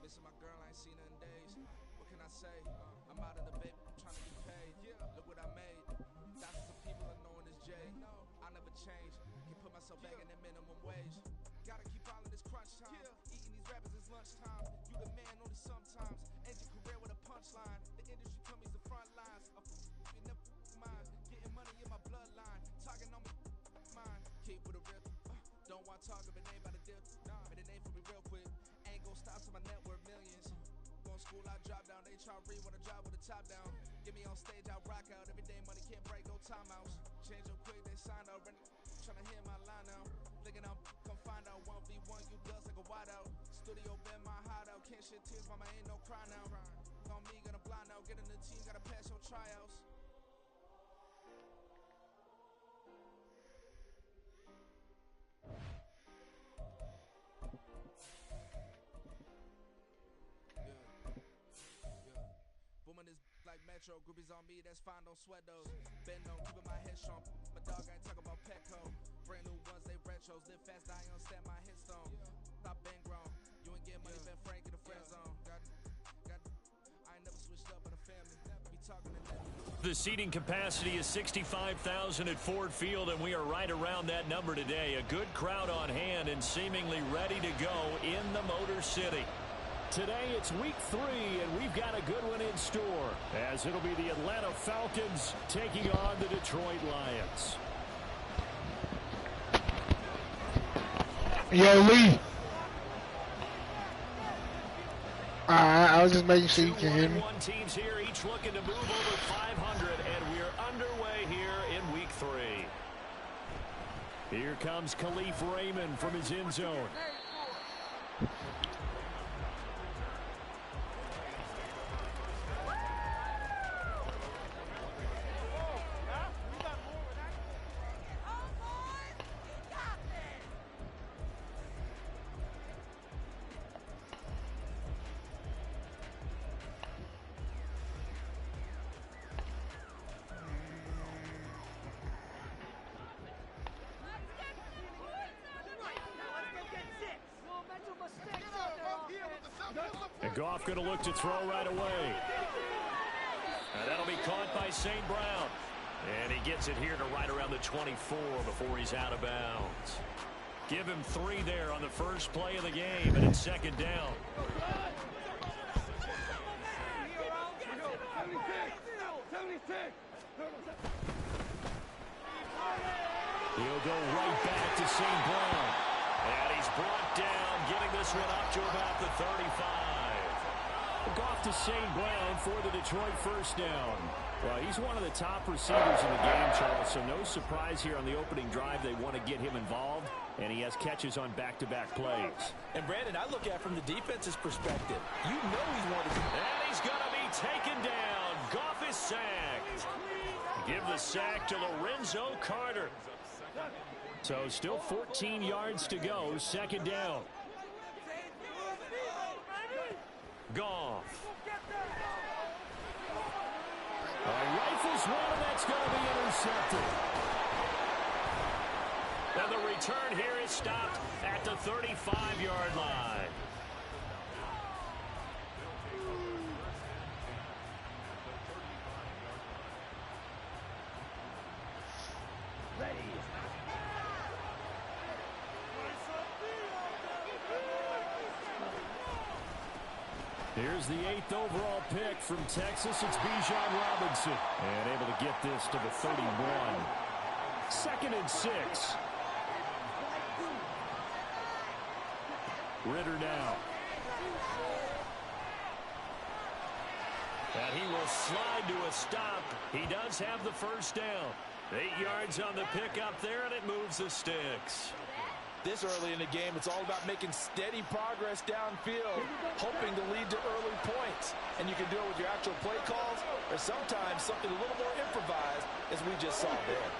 Missing my girl, I ain't seen her in days. What can I say? I'm out of the baby, trying to get paid. Look what I made. Thousands of people are knowing this J. I never change. Can put myself back in the minimum wage. Gotta keep all of this crunch time. Eating these rappers is lunchtime. You the man only sometimes. End your career with a punchline. The industry put me the front lines. You never mind. Getting money in my bloodline. Talking on me, mine. Keep with a real. Don't want to talk if it ain't about a deal. But it ain't for me real quick. Ain't gon' stop till my net worth millions. Going school, I drop down. They try to read when I drive with the top down. Get me on stage, I rock out. Every day money can't break, no timeouts. Change up quick, they sign up. Tryna hear my line now. Thinking I'm come find out 1v1, you dust like a wideout. Studio been my hideout. Can't shed tears, mama ain't no cry now. On me, gonna blind out. Get in the team, gotta pass your tryouts. Booming this like Metro, groupies on me, that's fine, don't sweat those. Bend on, keeping my head strong. My dog ain't talking about Petco. Brand new ones, they retros. Live fast, I ain't on set my headstone. Stop been grown. You ain't get money, been frank in the friend zone. I ain't never switched up on the family. Be talking to them. The seating capacity is 65,000 at Ford Field, and we are right around that number today. A good crowd on hand and seemingly ready to go in the Motor City. Today it's week 3, and we've got a good one in store, as it'll be the Atlanta Falcons taking on the Detroit Lions. Yo, Lee. I was just making sure you can hear me. 1 teams here, each looking to move over 500, and we're underway here in week 3. Here comes Khalif Raymond from his end zone. And Goff going to look to throw right away. And that'll be caught by St. Brown. And he gets it here to right around the 24 before he's out of bounds. Give him 3 there on the first play of the game, and it's second down. He'll go right back to St. Brown. And he's brought down, getting this one up to about the 35. Goff to St. Brown for the Detroit first down. Well, he's one of the top receivers in the game, Charles, so no surprise here on the opening drive. They want to get him involved, and he has catches on back-to-back plays. And, Brandon, I look at it from the defense's perspective. You know he's one of the... And he's going to be taken down. Goff is sacked. Give the sack to Lorenzo Carter. So still 14 yards to go, second down. Goff. Rifles one, and that's going to be intercepted. And the return here is stopped at the 35-yard line. Here's the 8th overall pick from Texas. It's Bijan Robinson. And able to get this to the 31. 2nd and 6. Ritter now. And he will slide to a stop. He does have the first down. 8 yards on the pickup there, and it moves the sticks. This early in the game, it's all about making steady progress downfield, hoping to lead to early points. And you can do it with your actual play calls, or sometimes something a little more improvised, as we just saw there.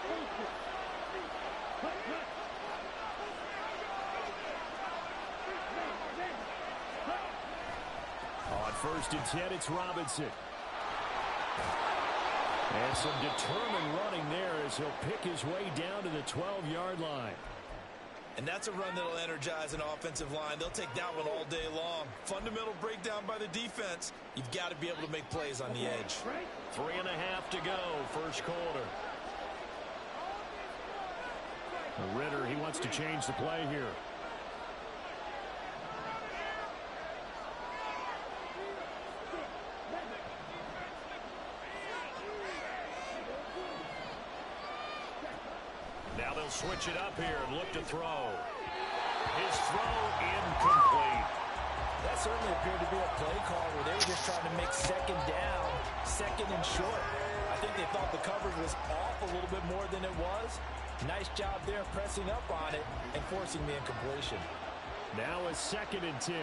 On 1st and 10, it's Robinson. And some determined running there as he'll pick his way down to the 12-yard line. And that's a run that'll energize an offensive line. They'll take that one all day long. Fundamental breakdown by the defense. You've got to be able to make plays on the edge. 3.5 to go, first quarter. Ritter, he wants to change the play here. Now they'll switch it up here and look to throw. His throw incomplete. That certainly appeared to be a play call where they were just trying to make second down, second and short. I think they thought the coverage was off a little bit more than it was. Nice job there pressing up on it and forcing the incompletion. Now a 2nd and 10.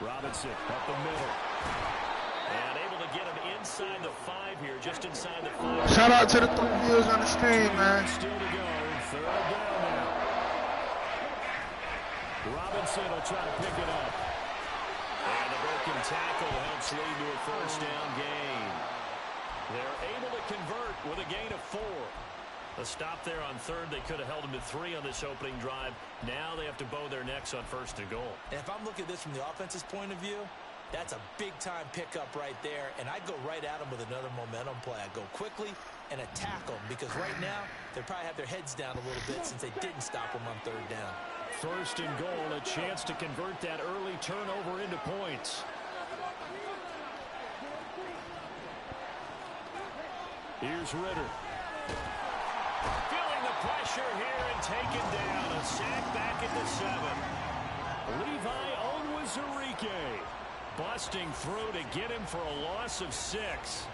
Robinson up the middle. And able to get him inside the 5 here, just inside the 5. Shout out to the 3 viewers on the stream, man. Still to go, 3rd down now. Robinson will try to pick it up. And the broken tackle helps lead to a 1st down gain. They're able to convert with a gain of 4. A stop there on 3rd. They could have held them to 3 on this opening drive. Now they have to bow their necks on 1st and goal. And if I'm looking at this from the offense's point of view, that's a big-time pickup right there, and I'd go right at them with another momentum play. I'd go quickly and attack them, because right now they probably have their heads down a little bit since they didn't stop them on 3rd down. 1st and goal, a chance to convert that early turnover into points. Here's Ritter. Feeling the pressure here and taken down. A sack back at the 7. Levi Onwuzurike busting through to get him for a loss of 6.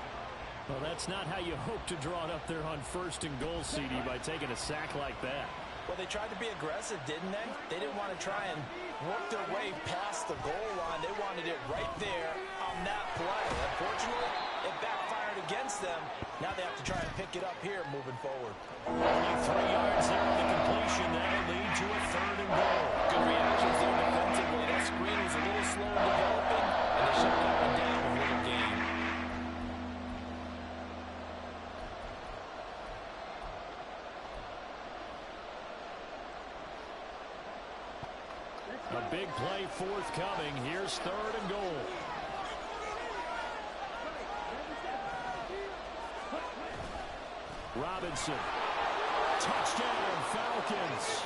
Well, that's not how you hope to draw it up there on 1st and goal, CD, by taking a sack like that. Well, they tried to be aggressive, didn't they? They didn't want to try and work their way past the goal line. They wanted it right there on that play. Unfortunately, it backfired against them. Now they have to try and pick it up here moving forward. Only 3 yards there on the completion. That'll lead to a 3rd and goal. Good reactions there defensively. That screen was a little slow in developing, and they shut that one down with a little gain. A big play forthcoming. Here's 3rd and goal. Robinson. Touchdown, Falcons.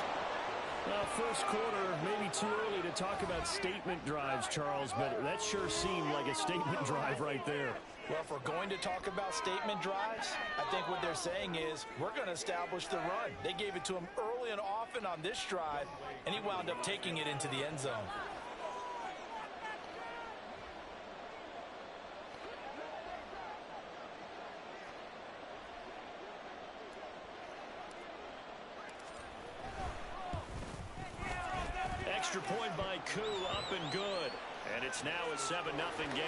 First quarter, maybe too early to talk about statement drives, Charles, but that sure seemed like a statement drive right there. Well, if we're going to talk about statement drives, I think what they're saying is we're going to establish the run. They gave it to him early and often on this drive, and he wound up taking it into the end zone. Extra point by Koo, up and good. And it's now a 7-0 game.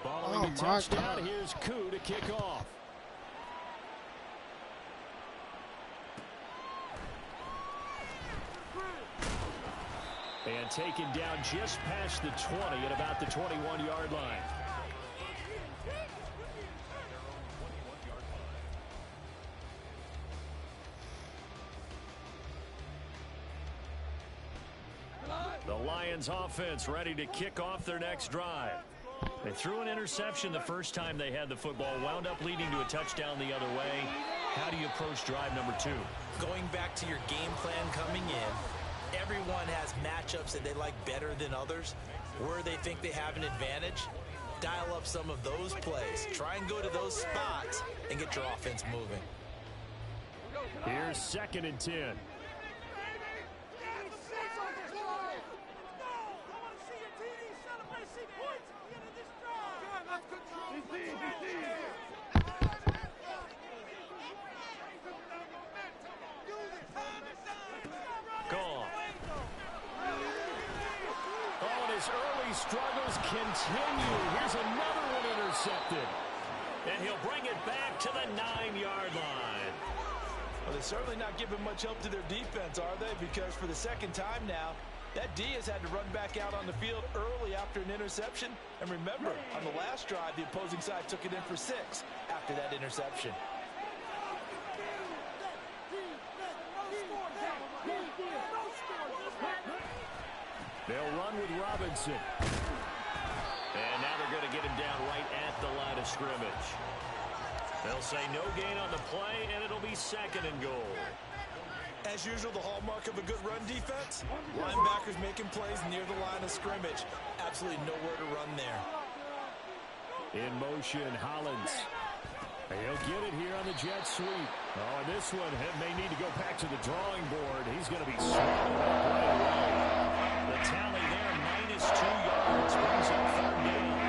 Following the touchdown, here's Koo to kick off. And taken down just past the 20 at about the 21-yard line. The Lions offense ready to kick off their next drive. They threw an interception the first time they had the football, wound up leading to a touchdown the other way. How do you approach drive number 2? Going back to your game plan coming in, everyone has matchups that they like better than others. Where they think they have an advantage, dial up some of those plays. Try and go to those spots and get your offense moving. Here's 2nd and 10. Gone. Oh, and his early struggles continue. Here's another one intercepted. And he'll bring it back to the 9-yard line. Well, they're certainly not giving much help to their defense, are they? Because for the second time now, That D has had to run back out on the field early after an interception. And remember, on the last drive, the opposing side took it in for 6 after that interception. They'll run with Robinson. And now they're going to get him down right at the line of scrimmage. They'll say no gain on the play, and it'll be 2nd and goal. As usual, the hallmark of a good run defense, linebackers making plays near the line of scrimmage. Absolutely nowhere to run there. In motion, Hollins. He'll get it here on the jet sweep. Oh, and this one may need to go back to the drawing board. He's going to be swallowed up right away. The tally there, -2 yards, brings up 3rd down.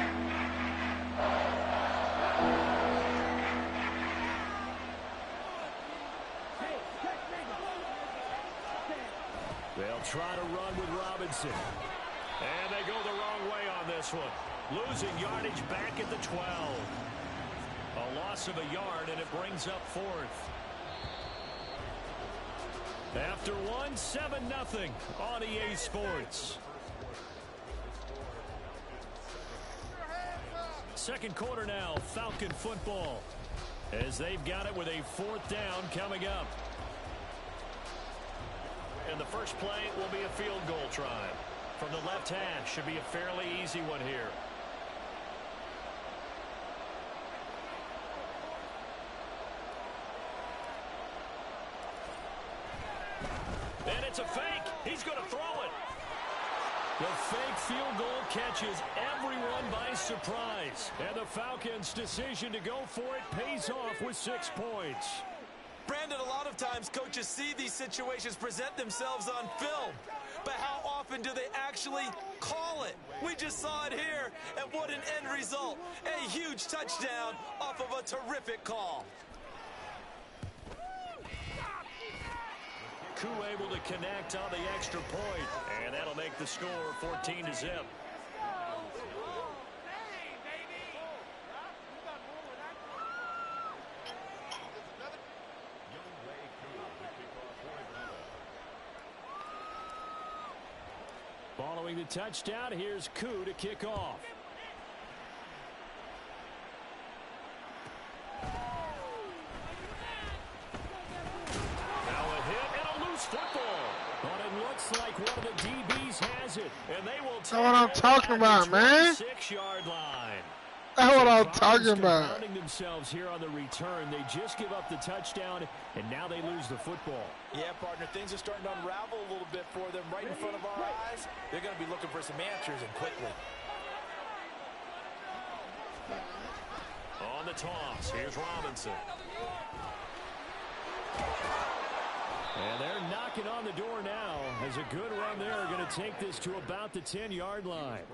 They'll try to run with Robinson. And they go the wrong way on this one. Losing yardage back at the 12. A loss of a yard, and it brings up 4th. After 1, 7-0 on EA Sports. Second quarter now, Falcon football. As they've got it with a 4th down coming up. And the first play will be a field goal try. From the left hash, should be a fairly easy one here. And it's a fake. He's going to throw it. The fake field goal catches everyone by surprise. And the Falcons' decision to go for it pays off with 6 points. Brandon, a lot of times coaches see these situations present themselves on film. But how often do they actually call it? We just saw it here, and what an end result. A huge touchdown off of a terrific call. Koo able to connect on the extra point, and that'll make the score 14-0. Following the touchdown, here's Koo to kick off. Now a hit and a loose football. But it looks like one of the DBs has it. And they will take That's what I'm talking about, man. 6-yard line. That's what I'm talking about. Compounding themselves here on the return. They just give up the touchdown, and now they lose the football. Yeah, partner, things are starting to unravel a little bit for them right in front of our eyes. They're going to be looking for some answers, and quickly. On the toss, here's Robinson. And they're knocking on the door now as a good run there are going to take this to about the 10-yard line.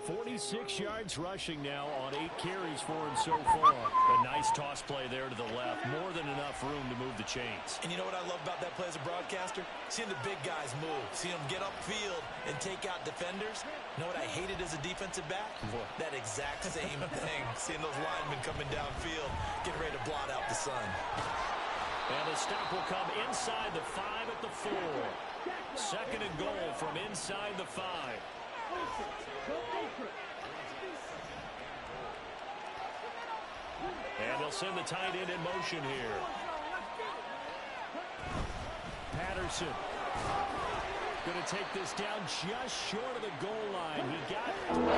46 yards rushing now on 8 carries for him so far. A nice toss play there to the left. More than enough room to move the chains. And you know what I love about that play as a broadcaster? Seeing the big guys move. Seeing them get upfield and take out defenders. You know what I hated as a defensive back? What? That exact same thing. Seeing those linemen coming downfield, getting ready to blot out the sun. And the stop will come inside the 5 at the 4. 2nd and goal from inside the 5. And they'll send the tight end in motion here. Patterson going to take this down just short of the goal line. He got 3, but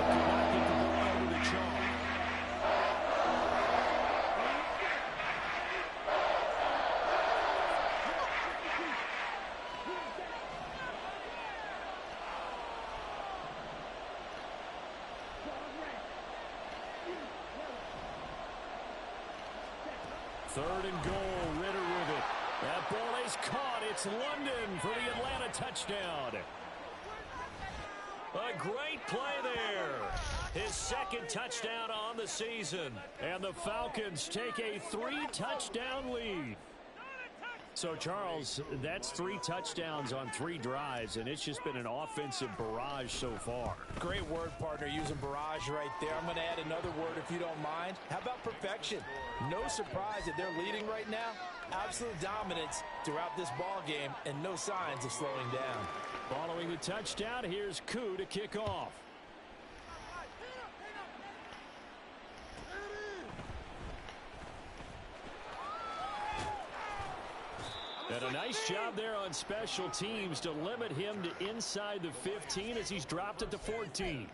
could not get the ball over the chalk. Third and goal, Ritter with it. That ball is caught. It's London for the Atlanta touchdown. A great play there. His 2nd touchdown on the season. And the Falcons take a 3-touchdown lead. So, Charles, that's 3 touchdowns on 3 drives, and it's just been an offensive barrage so far. Great word, partner, using barrage right there. I'm going to add another word if you don't mind. How about perfection? No surprise that they're leading right now. Absolute dominance throughout this ball game and no signs of slowing down. Following the touchdown, here's Koo to kick off. And a nice job there on special teams to limit him to inside the 15 as he's dropped it to 14.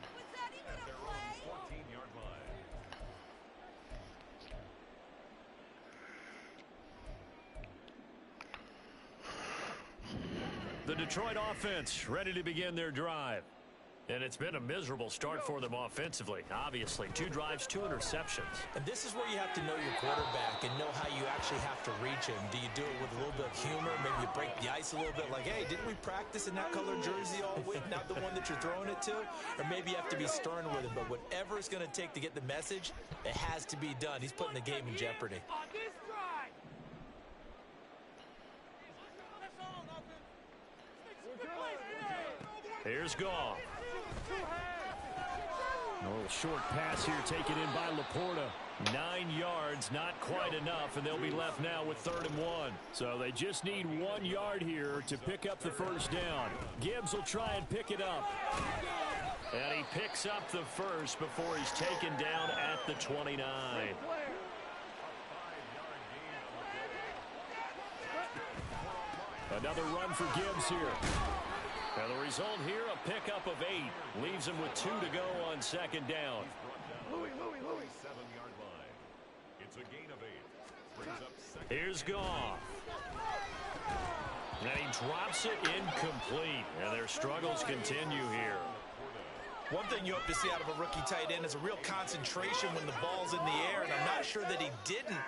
The Detroit offense ready to begin their drive. And it's been a miserable start for them offensively. Obviously, 2 drives, 2 interceptions. And this is where you have to know your quarterback and know how you actually have to reach him. Do you do it with a little bit of humor? Maybe you break the ice a little bit like, hey, didn't we practice in that color jersey all week, not the one that you're throwing it to? Or maybe you have to be stern with him. But whatever it's going to take to get the message, it has to be done. He's putting the game in jeopardy. Here's Goff. A little short pass here taken in by Laporta. 9 yards, not quite enough, and they'll be left now with 3rd and 1. So they just need 1 yard here to pick up the first down. Gibbs will try and pick it up. And he picks up the first before he's taken down at the 29. Another run for Gibbs here. And the result here, a pickup of 8. Leaves him with 2 to go on 2nd down. It's a gain of 8. Here's Goff. And he drops it incomplete. And their struggles continue here. One thing you hope to see out of a rookie tight end is a real concentration when the ball's in the air, and I'm not sure that he didn't,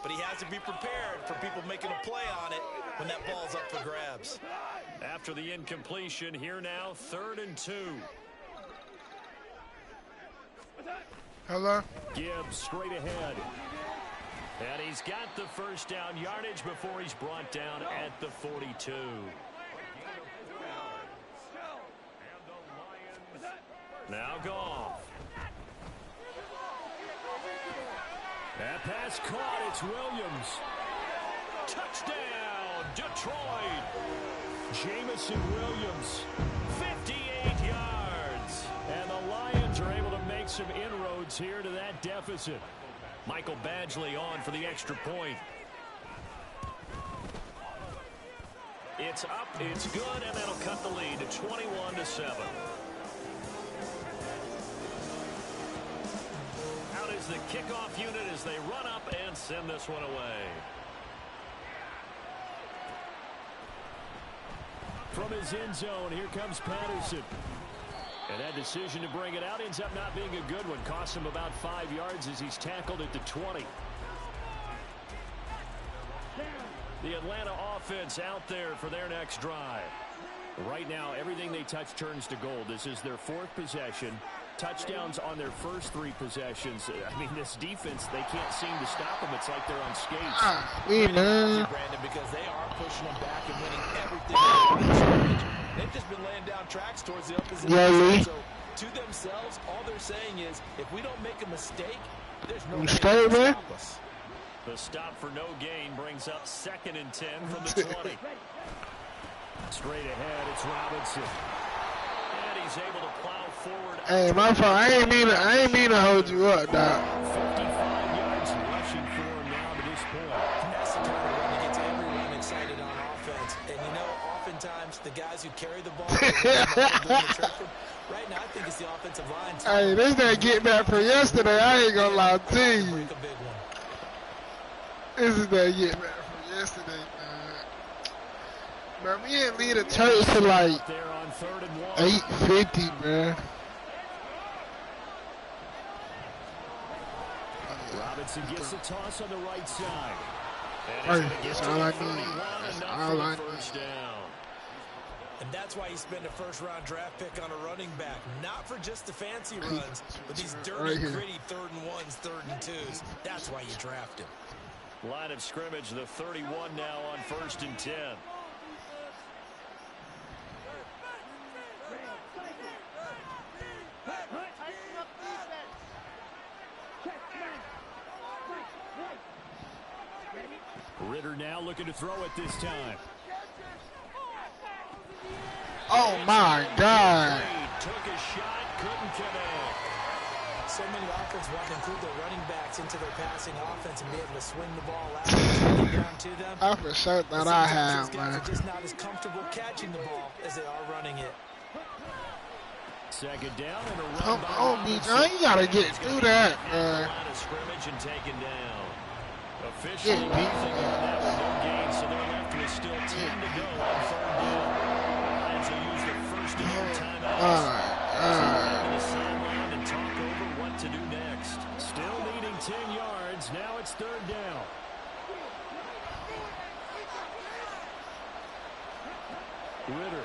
but he has to be prepared for people making a play on it when that ball's up for grabs. After the incompletion, here now, 3rd and 2. Hello? Gibbs straight ahead. And he's got the first down yardage before he's brought down at the 42. Now Goff. That pass caught. It's Williams. Touchdown, Detroit. Jamison Williams, 58 yards. And the Lions are able to make some inroads here to that deficit. Michael Badgley on for the extra point. It's up, it's good, and that'll cut the lead to 21-7. Out is the kickoff unit as they run up and send this one away. From his end zone, here comes Patterson. And that decision to bring it out ends up not being a good one. Costs him about 5 yards as he's tackled at the 20. The Atlanta offense out there for their next drive. Right now, everything they touch turns to gold. This is their 4th possession. Touchdowns on their first 3 possessions. I mean, this defense, they can't seem to stop them. It's like they're on skates. Man. Brandon, because they are pushing them back and winning everything. They've just been laying down tracks towards the opposite. So to themselves, all they're saying is, if we don't make a mistake, there's no way to stop us. The stop for no gain brings up 2nd and 10 from the 20. Straight ahead, it's Robinson. And he's able to plow forward. Hey, my fault. I ain't mean to hold you up, dog. 55 yards rushing for him now to this point. That's the kind of run that gets everyone excited on offense. And you know, oftentimes the guys who carry the ball right now, I think it's the offensive line. Hey, this that get back from yesterday. I ain't gonna lie to you. This is that get back from yesterday, man. Man, we didn't lead a church to like 8:50, man. Robinson gets the toss on the right side. That's all I need. That's all I need. And that's why you spend a first-round draft pick on a running back. Not for just the fancy runs, but these dirty, gritty 3rd and 1s, 3rd and 2s. That's why you draft him. Line of scrimmage, the 31 now on 1st and 10. Ritter now looking to throw it this time. Oh my God. Took a shot, couldn't connect. So many offenses want to include their running backs into their passing offense and be able to swing the ball out and get down to them. I for sure thought I had, these guys man. are just not as comfortable catching the ball as they are running it. Second down and a run. Come on, B-John, you gotta get through that, man. Line of scrimmage and taken down. Officially losing on that with no gain, so they're left with still 10 to go on 3rd down. Lions will use the first of their timeouts. To the sideline and talk over what to do next. Still needing 10 yards. Now it's 3rd down. Ritter.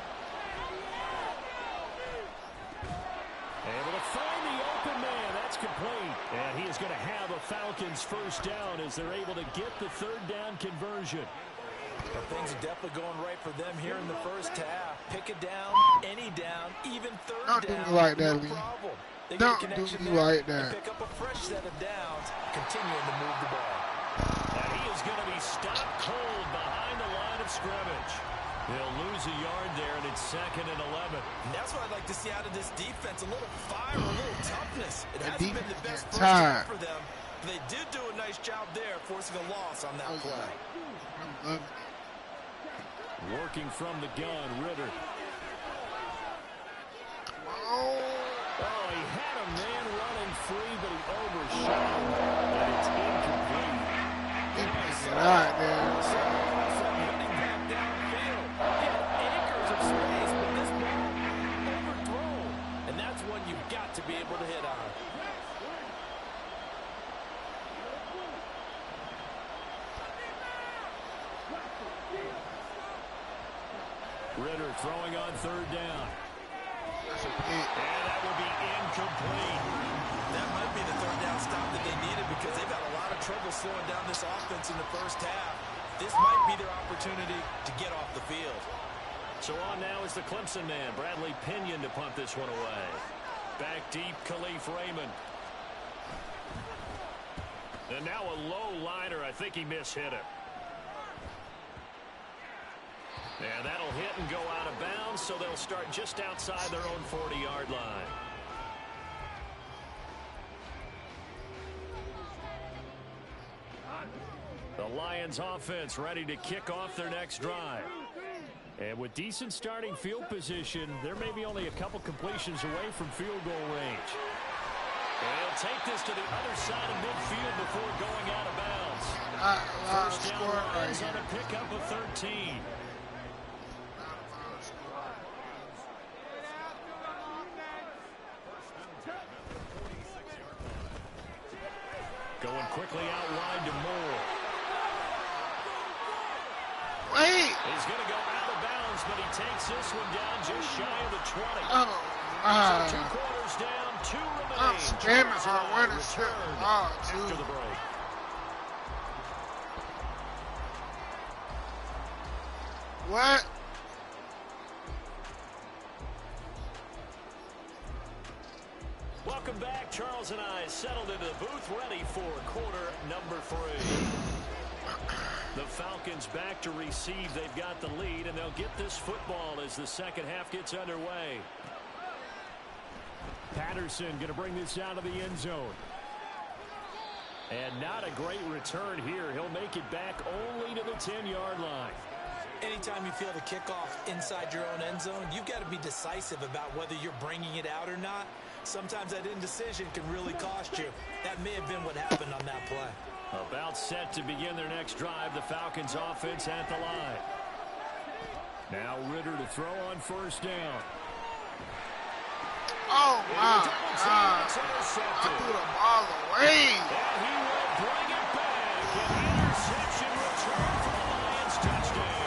Able to find the open man. That's complete. And he is going to have a Falcons first down as they're able to get the 3rd down conversion. Well, things are definitely going right for them here in the first half. Pick a down, any down, even 3rd Don't down. do me like that, no Lee. problem. They Don't get a do connection me there like and that. pick up a fresh set of downs, continuing to move the ball. And he is going to be stopped cold behind the line of scrimmage. They'll lose a yard there, and it's 2nd and 11. And that's what I'd like to see out of this defense, a little fire, a little toughness. It hasn't been the best first half for them, but they did do a nice job there, forcing a loss on that play. Working from the gun, Ritter. Oh, he had a man running free, but he overshot him, and it's incomplete. get out there. To be able to hit on. Ritter throwing on 3rd down. That's a pick. And that will be incomplete. That might be the 3rd down stop that they needed because they've had a lot of trouble slowing down this offense in the first half. This might be their opportunity to get off the field. So on now is the Clemson man, Bradley Pinion, to punt this one away. Back deep, Khalif Raymond. And now a low liner. I think he mishit it. And that'll hit and go out of bounds, so they'll start just outside their own 40-yard line. The Lions offense ready to kick off their next drive. And with decent starting field position, there may be only a couple completions away from field goal range. And he'll take this to the other side of midfield before going out of bounds. First down Lions on a pickup of 13. Going quickly out wide to Moore. Wait. He's going to go out of bounds, but he takes this one down just shy of the 20. Oh, So 2 quarters down, 2 remain. I'm scamming for a winning shit. After the break. What? Welcome back. Charles and I settled into the booth, ready for quarter number 3. The Falcons back to receive. They've got the lead, and they'll get this football as the second half gets underway. Patterson going to bring this out of the end zone. And not a great return here. He'll make it back only to the 10-yard line. Anytime you feel the kickoff inside your own end zone, you've got to be decisive about whether you're bringing it out or not. Sometimes that indecision can really cost you. That may have been what happened on that play. About set to begin their next drive, the Falcons offense at the line. Now Ritter to throw on first down. Oh, my God. I threw the ball away. And he will bring it back. An interception return for the Lions touchdown.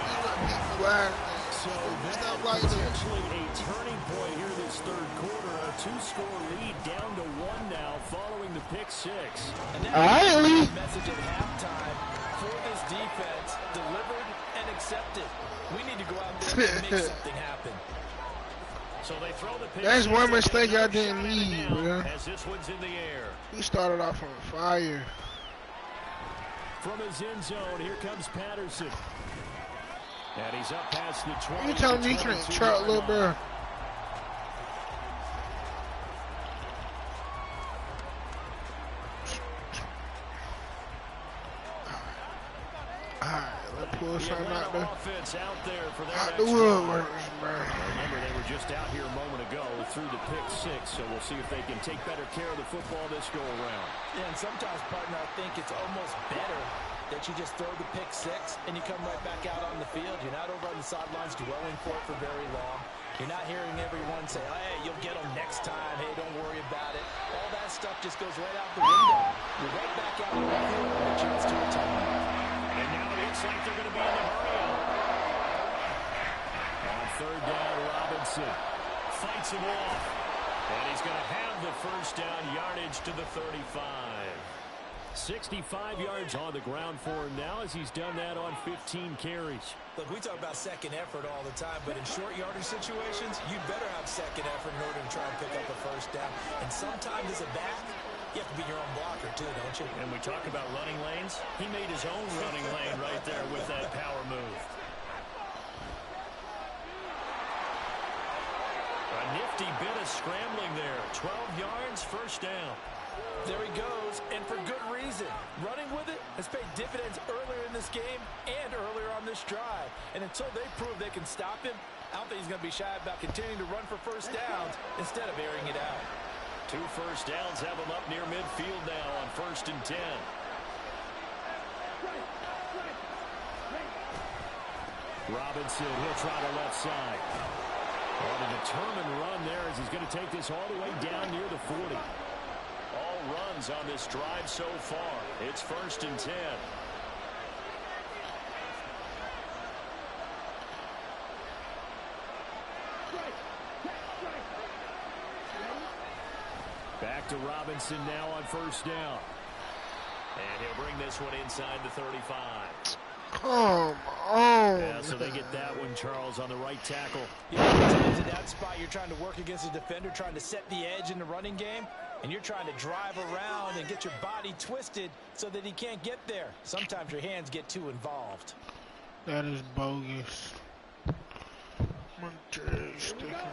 So Stop that like that. potentially a turning point here this third quarter. A 2-score lead down to 1 now following the pick six. And that All right, Lee. message at halftime for this defense, delivered and accepted. We need to go out there and make something happen. So they throw the pick. That's one six, mistake I another didn't shot at it need, now bro. As this one's in the air. He started off on fire. From his end zone, here comes Patterson. And he's up past the 20. You telling me he can't trap, little bro? Alright, let's pull something out there. Offense out there for their Out next the drive. woodworks, bro. Remember, they were just out here a moment ago through the pick six, so we'll see if they can take better care of the football this go-around. Yeah, and sometimes, partner, I think it's almost better that you just throw the pick six and you come right back out on the field. You're not over on the sidelines dwelling for it for very long. You're not hearing everyone say, hey, you'll get them next time. Hey, don't worry about it. All that stuff just goes right out the window. You're right back out on the field with a chance to return. And now it looks like they're going to be in the hurry up. On third down, Robinson fights him off. And he's going to have the first down yardage to the 35. 65 yards on the ground for him now as he's done that on 15 carries. Look, we talk about second effort all the time, but in short yardage situations, you better have second effort in order to try and pick up a first down. And sometimes as a back, you have to be your own blocker too, don't you? And we talk about running lanes. He made his own running lane right there with that power move. A nifty bit of scrambling there. 12 yards, first down. There he goes, and for good reason. Running with it has paid dividends earlier in this game and earlier on this drive. And until they prove they can stop him, I don't think he's going to be shy about continuing to run for first downs instead of airing it out. 2 first downs have him up near midfield now on 1st and 10. Robinson, he'll try the left side. On a determined run there as he's going to take this all the way down near the 40. All runs on this drive so far. It's 1st and 10. Back to Robinson now on 1st down. And he'll bring this one inside the 35. Come on. Yeah, so they get that one, Charles, on the right tackle. Yeah, in that spot, you're trying to work against a defender, trying to set the edge in the running game, and you're trying to drive around and get your body twisted so that he can't get there. Sometimes your hands get too involved. That is bogus. Sticking up.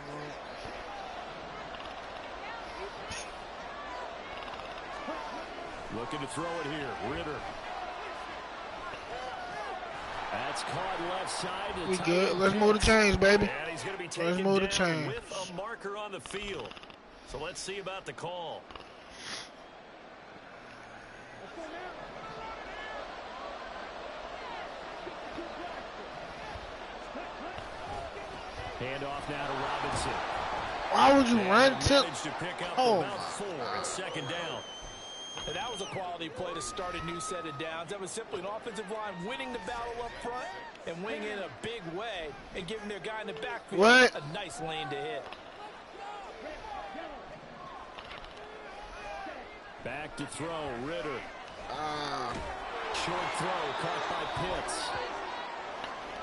Looking to throw it here. Ritter. That's caught left side. We good. Let's move the chains, baby. And he's going to be taken Let's move the down chains. with a marker on the field. So let's see about the call. Handoff now to Robinson. Why would you And run managed to pick up Oh, about 4. It's 2nd down. And that was a quality play to start a new set of downs. That was simply an offensive line winning the battle up front and winning in a big way and giving their guy in the backfield a nice lane to hit. Back to throw, Ritter. Short throw, caught by Pitts.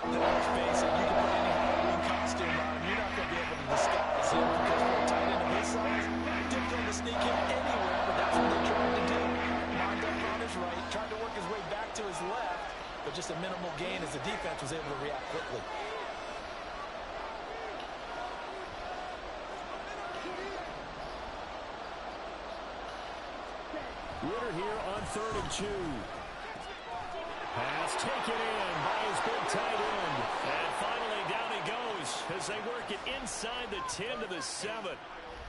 Let's face it, you can put any Halloween costume on him. You're not going to be able to disguise him because for a tight end of his size, difficult to sneak him anywhere, but that's what they're trying to do. Lined up on his right, tried to work his way back to his left, but just a minimal gain as the defense was able to react quickly. Ritter here on 3rd and 2. Pass taken in by his big tight end. And finally down he goes as they work it inside the 10 to the 7.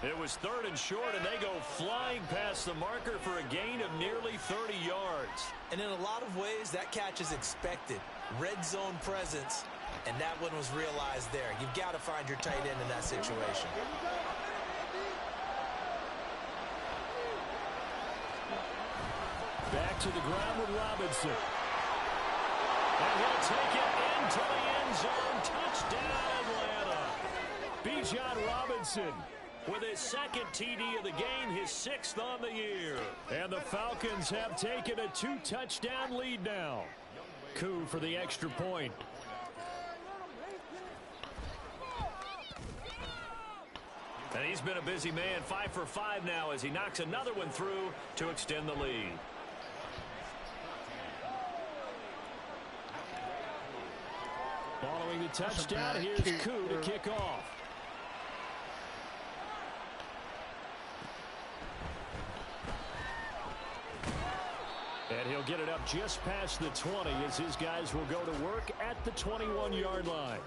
It was 3rd and short, and they go flying past the marker for a gain of nearly 30 yards. And in a lot of ways, that catch is expected. Red zone presence, and that one was realized there. You've got to find your tight end in that situation. Back to the ground with Robinson. And he'll take it to the end zone. Touchdown, Atlanta. Bijan Robinson with his second TD of the game, his 6th on the year. And the Falcons have taken a 2-touchdown lead now. Koo for the extra point. And he's been a busy man, 5 for 5 now as he knocks another one through to extend the lead. Following the touchdown, here's Koo to kick off. And he'll get it up just past the 20 as his guys will go to work at the 21-yard line.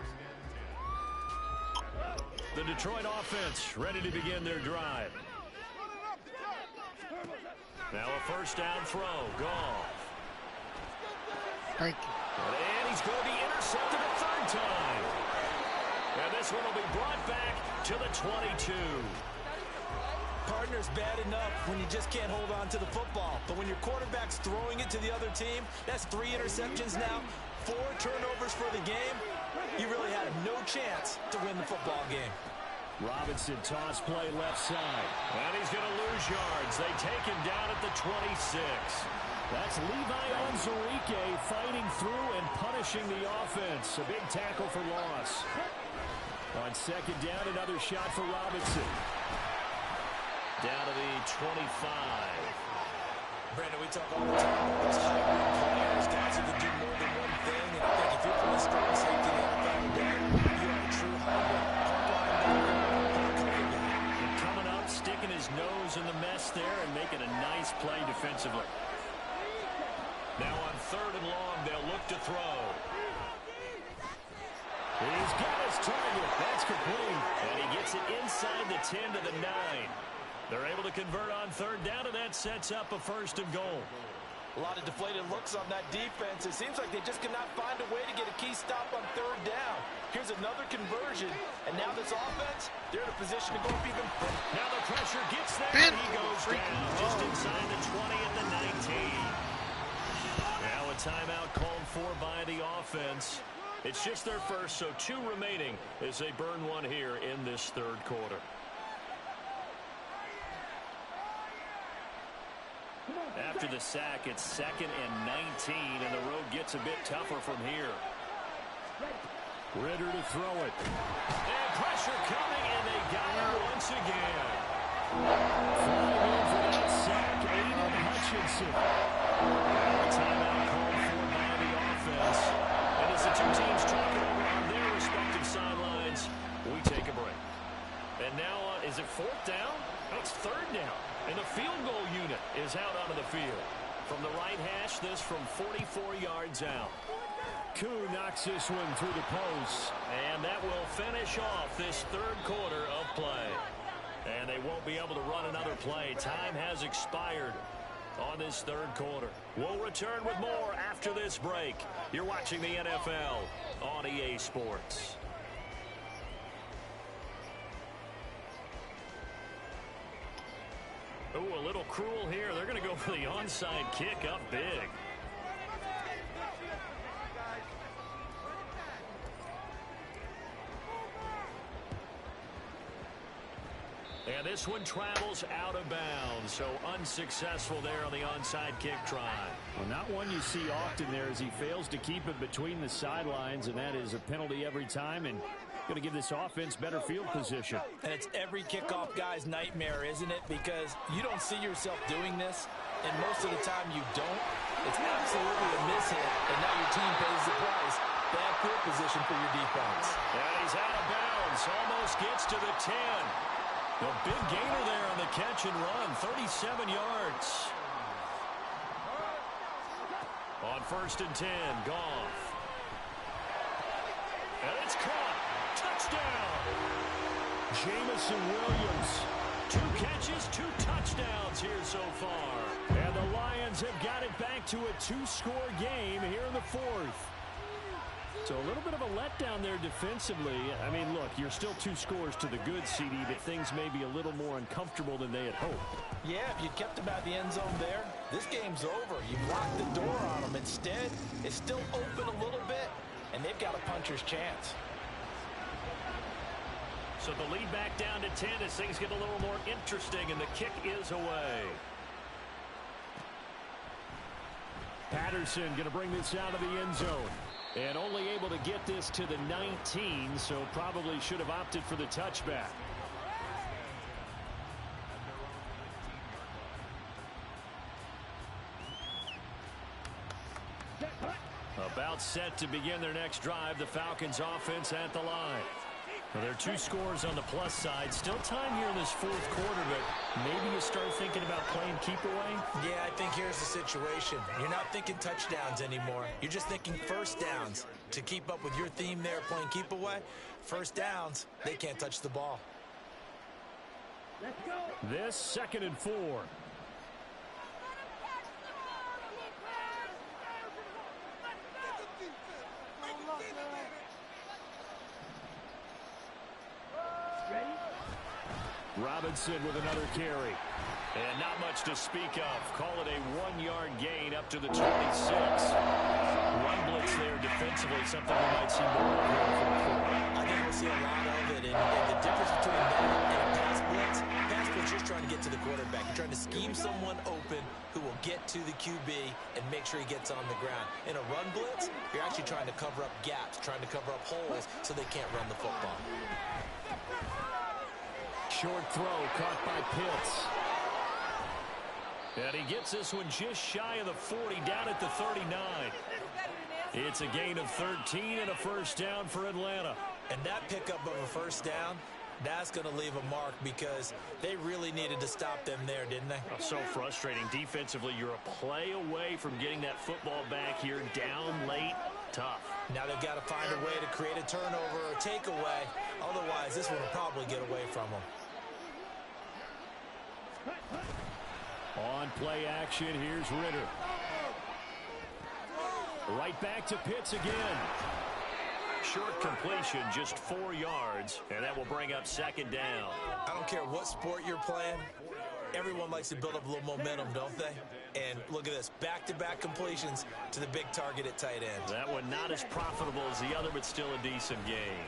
The Detroit offense ready to begin their drive. Now a first down throw. Goff. Thank you. And he's going to be intercepted a third time. And this one will be brought back to the 22. Partner's bad enough when you just can't hold on to the football. But when your quarterback's throwing it to the other team, that's 3 interceptions now, 4 turnovers for the game. You really had no chance to win the football game. Robinson toss play left side. And he's going to lose yards. They take him down at the 26. That's Levi Onwuzurike fighting through and punishing the offense. A big tackle for loss. On second down, another shot for Robinson. Down to the 25. Brandon, we talk all the time about those hybrid players, guys who can do more than one thing. And I think if you're putting a strong safety in the NFL today, you have a true hybrid. And coming up, sticking his nose in the mess there and making a nice play defensively. Now on 3rd and long, they'll look to throw. He's got his target. That's complete. And he gets it inside the 10 to the 9. They're able to convert on 3rd down, and that sets up a 1st and goal. A lot of deflated looks on that defense. It seems like they just cannot find a way to get a key stop on 3rd down. Here's another conversion, and now this offense, they're in a position to go up even further. Now the pressure gets there, and he goes down just inside the 20 at the 19. Now a timeout called for by the offense. It's just their first, so 2 remaining as they burn one here in this 3rd quarter. After the sack, it's 2nd and 19, and the road gets a bit tougher from here. Ritter to throw it. And pressure coming, and they got it once again. Flying in for that sack, Aiden Hutchinson. A timeout called for by the offense. And as the 2 teams talk it over on their respective sidelines, we take a break. And now, is it 4th down? No, it's 3rd down. And the field goal unit is out onto the field. From the right hash, this from 44 yards out. Koo knocks this one through the post. And that will finish off this 3rd quarter of play. And they won't be able to run another play. Time has expired on this 3rd quarter. We'll return with more after this break. You're watching the NFL on EA Sports. Oh, a little cruel here. They're going to go for the onside kick up big. And this one travels out of bounds, so unsuccessful there on the onside kick try. Well, not one you see often there as he fails to keep it between the sidelines, and that is a penalty every time, and going to give this offense better field position. And it's every kickoff guy's nightmare, isn't it? Because you don't see yourself doing this, and most of the time you don't. It's absolutely a mishit, and now your team pays the price. Bad field position for your defense. And he's out of bounds, almost gets to the 10. The big gainer there on the catch and run, 37 yards. On 1st and 10, Goff. And it's caught. Touchdown. Jamison Williams. 2 catches, 2 touchdowns here so far. And the Lions have got it back to a 2-score game here in the 4th. So a little bit of a letdown there defensively. I mean, look, you're still 2 scores to the good, CD, but things may be a little more uncomfortable than they had hoped. Yeah, if you kept them out the end zone there, this game's over. You've locked the door on them. Instead, it's still open a little bit, and they've got puncher's chance. So the lead back down to 10 as things get a little more interesting, and the kick is away. Patterson going to bring this out of the end zone. And only able to get this to the 19, so probably should have opted for the touchback. About set to begin their next drive, the Falcons offense at the line. Well, there are 2 scores on the plus side. Still time here in this fourth quarter, but maybe you start thinking about playing keep away? Yeah, I think here's the situation. You're not thinking touchdowns anymore. You're just thinking first downs. To keep up with your theme there, playing keep away, first downs, they can't touch the ball. Let's go. This 2nd and 4. Robinson with another carry. And not much to speak of. Call it a 1-yard gain up to the 26. Run blitz there defensively, something we might see more of here in the fourth quarter. I think we'll see a lot of it. And the difference between that and a pass blitz, just trying to get to the quarterback. You're trying to scheme someone open who will get to the QB and make sure he gets on the ground. In a run blitz, you're actually trying to cover up gaps, trying to cover up holes so they can't run the football. Short throw caught by Pitts. And he gets this one just shy of the 40, down at the 39. It's a gain of 13 and a first down for Atlanta. And that pickup of a first down, that's going to leave a mark because they really needed to stop them there, didn't they? Oh, so frustrating. Defensively, you're a play away from getting that football back here, down late. Tough. Now they've got to find a way to create a turnover or takeaway. Otherwise, this one will probably get away from them. On play action, here's Ritter. Right back to Pitts again. Short completion, just 4 yards, and that will bring up 2nd down. I don't care what sport you're playing. Everyone likes to build up a little momentum, don't they? And look at this, back-to-back completions to the big target at tight end. That one not as profitable as the other, but still a decent gain.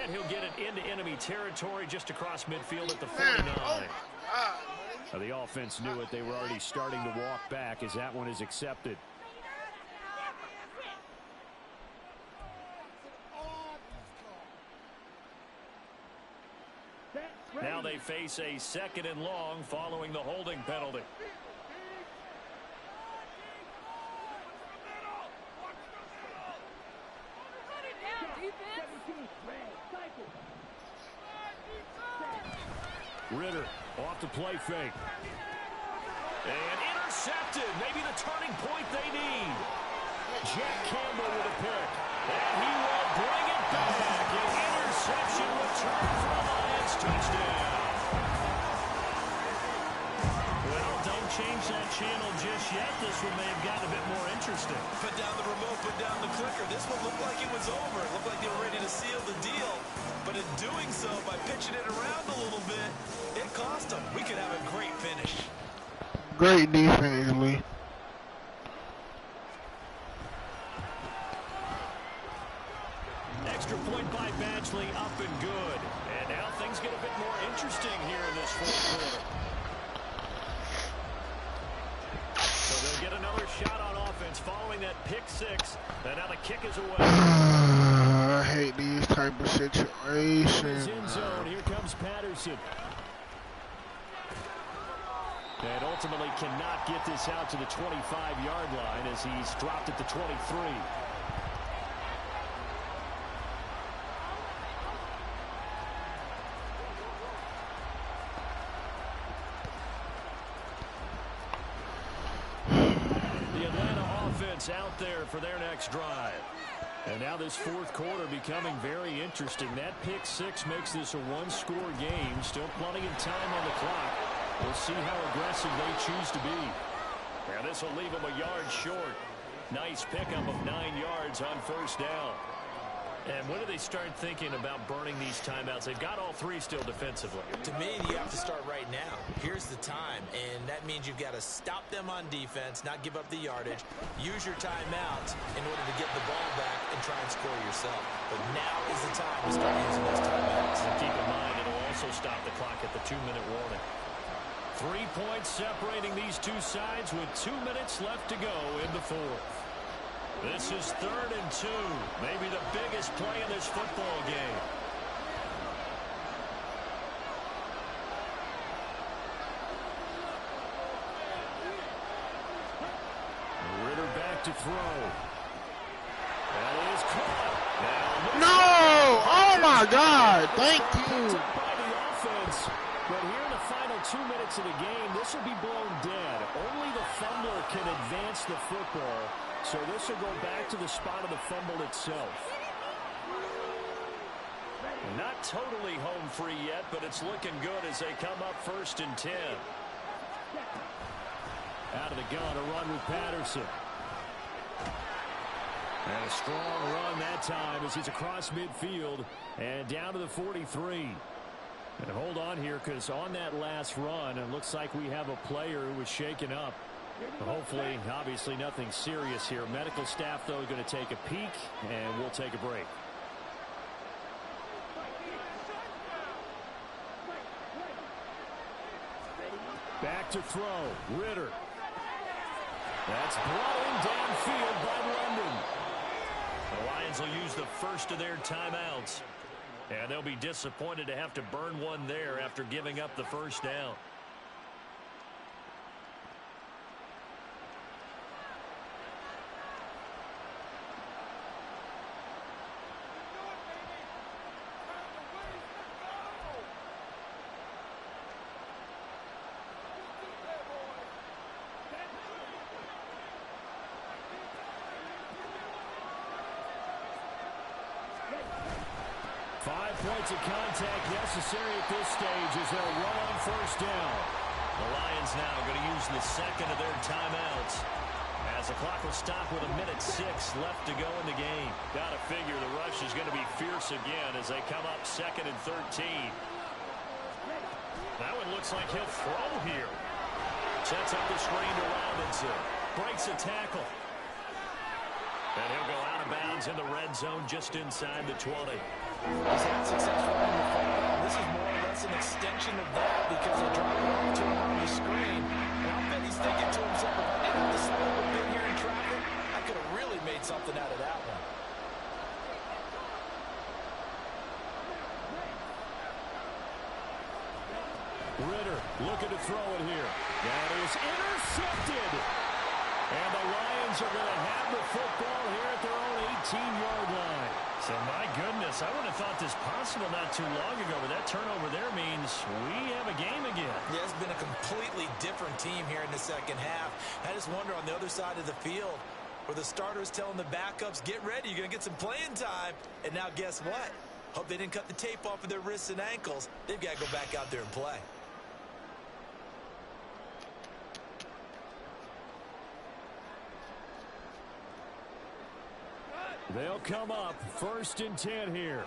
And he'll get it into enemy territory just across midfield at the 49. The offense knew it. They were already starting to walk back as that one is accepted. Now they face a 2nd and long following the holding penalty. Ritter off the play fake. And intercepted. Maybe the turning point they need. Jack Campbell with a pick. And he will bring it back. An interception return for the Lions. Touchdown. Well, don't change that channel just yet. This one may have gotten a bit more interesting. Put down the remote, put down the clicker. This one looked like it was over. It looked like they were ready to seal the deal. But in doing so, by pitching it around a little bit, it cost them. We could have a great finish. Great defense, Lee. Extra point by Badgley, up and good. And now things get a bit more interesting here in this fourth quarter. So they'll get another shot on offense following that pick 6. And now the kick is away. I hate these type of situations. End zone. Here comes Patterson. And ultimately cannot get this out to the 25-yard line as he's dropped at the 23. The Atlanta offense out there for their next drive. And now this fourth quarter becoming very interesting. That pick 6 makes this a 1-score game. Still plenty of time on the clock. We'll see how aggressive they choose to be. And this will leave them a yard short. Nice pickup of 9 yards on first down. And when do they start thinking about burning these timeouts? They've got all 3 still defensively. To me, you have to start right now. Here's the time, and that means you've got to stop them on defense, not give up the yardage, use your timeouts in order to get the ball back and and try and score yourself. But now is the time to start using those timeouts. And keep in mind, it'll also stop the clock at the 2-minute warning. 3 points separating these two sides with 2 minutes left to go in the fourth. This is 3rd and 2. Maybe the biggest play in this football game. Ritter back to throw. That is caught. No! Oh, my God. Thank you. By the offense. But here in the final 2 minutes of the game, this will be blown dead. Only the fumbler can advance the football. So this will go back to the spot of the fumble itself. Not totally home free yet, but it's looking good as they come up 1st and 10. Out of the gun, a run with Patterson. And a strong run that time as he's across midfield and down to the 43. And hold on here, because on that last run, it looks like we have a player who was shaken up. Hopefully, obviously nothing serious here. Medical staff, though, going to take a peek, and we'll take a break. Back to throw. Ritter. That's brought in downfield by London. The Lions will use the first of their timeouts. And they'll be disappointed to have to burn one there after giving up the first down. Points of contact necessary at this stage as they'll run on first down. The Lions now going to use the second of their timeouts as the clock will stop with 1:06 left to go in the game. Got to figure the rush is going to be fierce again as they come up 2nd and 13. That one looks like he'll throw here. Sets up the screen to Robinson. Breaks a tackle. And he'll go out of bounds in the red zone just inside the 20. He's had success running the football. This is more or less an extension of that because they drop it off to him on the screen. And I'll bet he's thinking to himself, if I didn't have to slow a bit here in traffic, I could have really made something out of that one. Ritter looking to throw it here. That is intercepted. And the Lions are going to have the football here at their own 18-yard line. So, my goodness, I wouldn't have thought this possible not too long ago, but that turnover there means we have a game again. Yeah, it's been a completely different team here in the second half. I just wonder on the other side of the field where the starters telling the backups, get ready, you're going to get some playing time. And now guess what? Hope they didn't cut the tape off of their wrists and ankles. They've got to go back out there and play. They'll come up 1st and 10 here.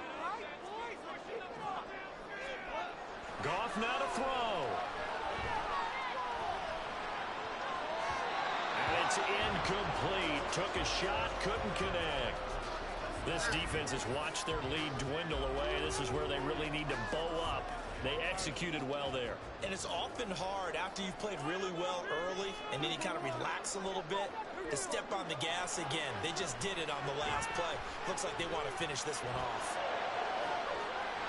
Goff now to throw. And it's incomplete. Took a shot, couldn't connect. This defense has watched their lead dwindle away. This is where they really need to bow up. They executed well there. And it's often hard after you've played really well early and then you kind of relax a little bit to step on the gas again. They just did it on the last play. Looks like they want to finish this one off.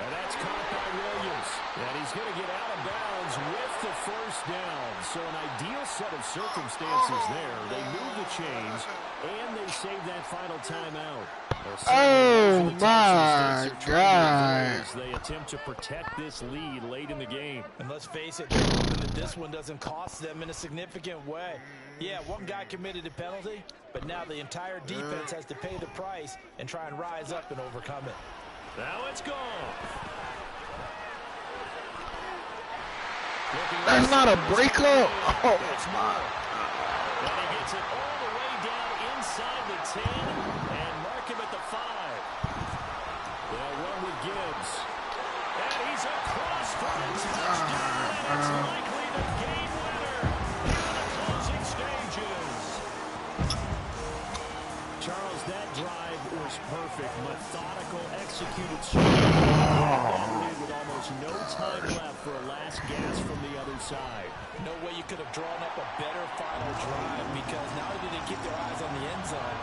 And that's caught by Williams. And he's going to get out of bounds with the first down. So an ideal set of circumstances there. They move the chains, and they save that final timeout. Oh, my God. As they attempt to protect this lead late in the game. And let's face it, they're hoping that this one doesn't cost them in a significant way. Yeah, one guy committed a penalty, but now the entire defense has to pay the price and try and rise up and overcome it. Now it's gone. That's not a breakup. Oh, my. And he gets it all the way down inside the 10 and mark him at the 5. They'll run with Gibbs. And he's across for a touchdown. It's likely the game winner in the closing stages. Charles, that drive was perfect. Methodical, executed straight with almost no time left for a last gasp from the other side. No way you could have drawn up a better final drive, because not only did they keep their eyes on the end zone,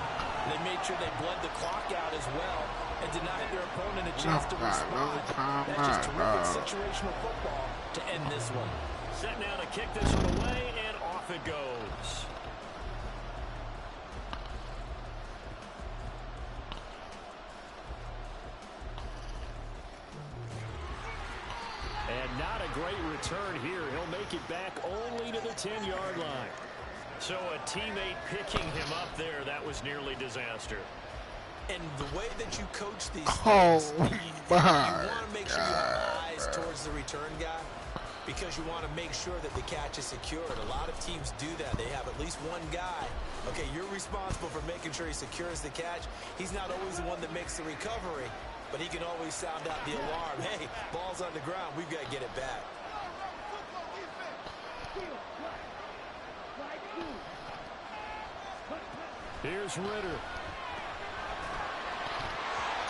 they made sure they bled the clock out as well and denied their opponent a chance to respond. That's just terrific situational football to end this one. Set now to kick this one away, and off it goes. And not a great return here. He'll make it back only to the 10-yard line. So a teammate picking him up there, that was nearly disaster. And the way that you coach these things, you want to make sure you have eyes towards the return guy, because you want to make sure that the catch is secured. A lot of teams do that. They have at least one guy. Okay, you're responsible for making sure he secures the catch. He's not always the one that makes the recovery, but he can always sound out the alarm. Hey, ball's on the ground. We've got to get it back. Here's Ritter.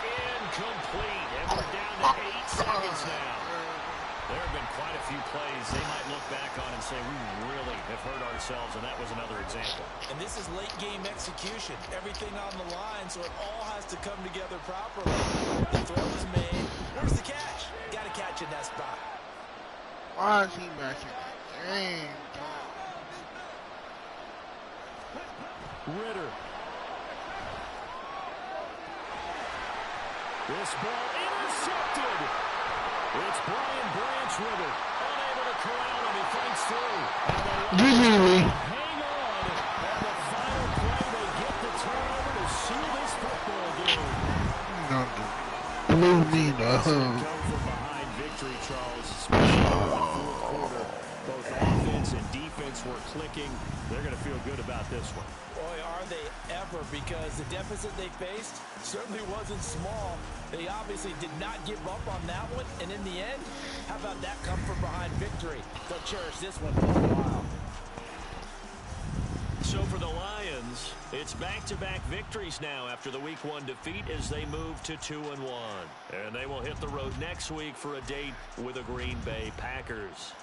Incomplete. And we're down to 8 seconds now. There have been quite a few plays they might look back on and say, we really have hurt ourselves, and that was another example. And this is late-game execution. Everything on the line, so it all has to come together properly. The throw is made. Where's the catch? Got to catch in that spot. Why is he matching the game? Ritter. This ball intercepted. It's Brian Branch Ritter. Unable to corral him. He fights through. Hang on. And the final play, they get the turnover to seal this football game. Blue Nina. Go from behind victory, Charles, especially in the fourth quarter. Both offense and defense were clicking. They're going to feel good about this one. Boy, are they ever, because the deficit they faced certainly wasn't small. They obviously did not give up on that one, and in the end, how about that come from behind victory? They'll cherish this one for a while. So for the Lions, it's back-to-back victories now after the Week 1 defeat as they move to 2-1. And they will hit the road next week for a date with the Green Bay Packers.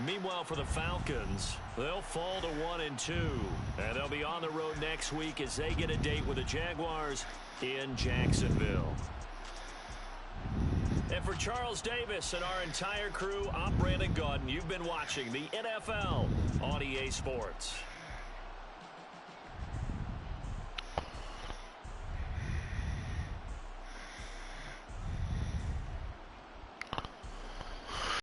Meanwhile, for the Falcons, they'll fall to 1-2, and they'll be on the road next week as they get a date with the Jaguars in Jacksonville. And for Charles Davis and our entire crew, I'm Brandon Gaudin. You've been watching the NFL on EA Sports.